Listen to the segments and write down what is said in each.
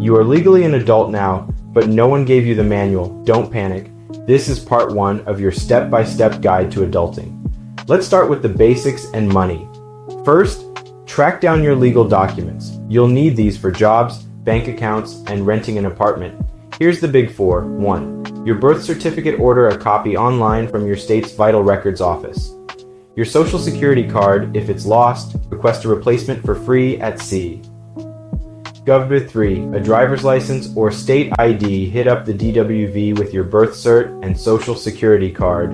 You are legally an adult now, but no one gave you the manual. Don't panic. This is part 1 of your step-by-step guide to adulting. Let's start with the basics and money. First, track down your legal documents. You'll need these for jobs, bank accounts, and renting an apartment. Here's the big four. 1. Your birth certificate. Order a copy online from your state's vital records office. Your social security card. If it's lost, request a replacement for free at C. Gov. 3. A driver's license or state ID. Hit up the DWV with your birth cert and social security card.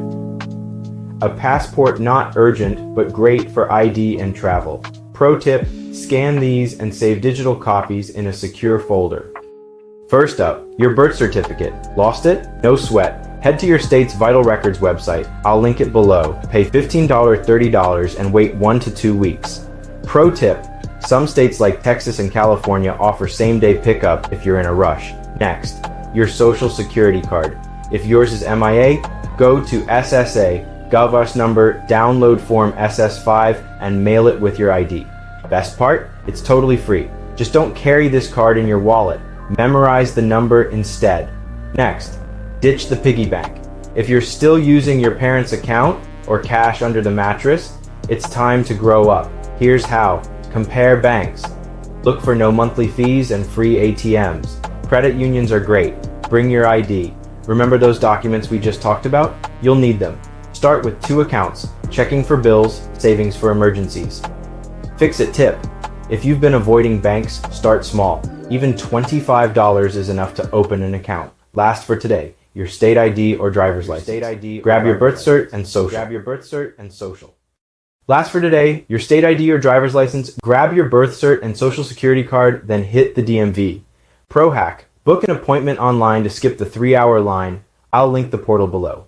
A passport. Not urgent, but great for ID and travel. Pro tip, scan these and save digital copies in a secure folder. First up, your birth certificate. Lost it? No sweat. Head to your state's Vital Records website. I'll link it below. Pay $15, $30 and wait 1 to 2 weeks. Pro tip, some states like Texas and California offer same-day pickup if you're in a rush. Next, your social security card. If yours is MIA, go to SSA, GovUs number, download form SS5 and mail it with your ID. Best part? It's totally free. Just don't carry this card in your wallet. Memorize the number instead. Next, ditch the piggy bank. If you're still using your parents' account or cash under the mattress, it's time to grow up. Here's how. Compare banks. Look for no monthly fees and free ATMs. Credit unions are great. Bring your ID. Remember those documents we just talked about? You'll need them. Start with 2 accounts, checking for bills, savings for emergencies. Fix-it tip. If you've been avoiding banks, start small. Even $25 is enough to open an account. Last for today, your state ID or driver's license. Grab your birth cert and social. Last for today, your state ID or driver's license. Grab your birth cert and social security card, then hit the DMV. Pro hack. Book an appointment online to skip the 3-hour line. I'll link the portal below.